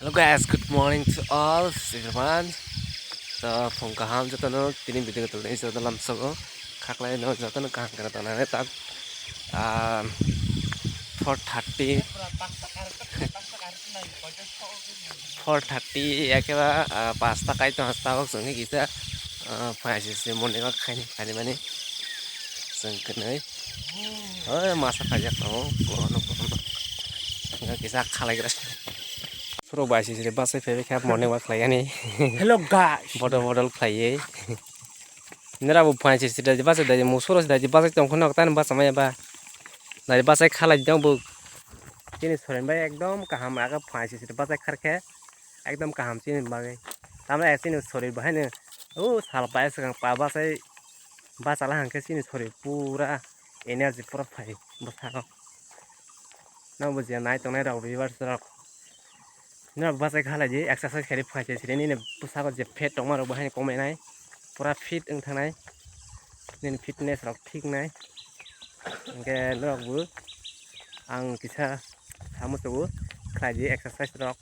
Hello guys, good morning to all everyone. So from kaham jata no tini video to ini jata lam sogo khaklai no jata no kaham kana tana ne tak 4:30 ekeba 5 kai to hasta bak songi kita paisi se morning wak khai mani seng kenai masa khajak no kono kisa khalai gras Suro baisi sih bahasa favorit kayak morning walk lagi nih. Hello guys. Modal play. Nera bu panci sih dari bahasa dari musuh dari bahasa itu aku nak tanya bahasa mana bah. Dari bahasa kalah jauh bu. Ini soalnya bah ekdom kaham agak panci sih bahasa kerja. Ekdom kaham sih nih bagai. Taman sih nih sorry bah nih. Salah bahasa sekarang bahasa lah angkat sih nih sorry pura energi pura fire. Bahasa. Nah bujian naik tuh naik rawu reverse rawu. Nah bahasa kalah je exercise kari panci sih ini pusaka je fat dong maru bahaya komen naik. Pura fit engthang naik. Nen fitness rok ठीक नाय इनके लोग वो आं किसा सामु तो वो खाली एक्सरसाइज रok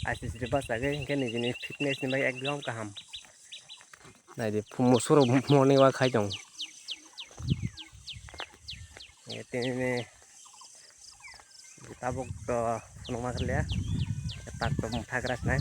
आसी से बस आगे इनके निजे फिटनेस नि बाय एकदम गाहाम नाय दे फुंमो सरो मॉर्निंग वाक खाइ दं एतेने ताबक तो नमा खले ताक तो मुठाग्रास नाय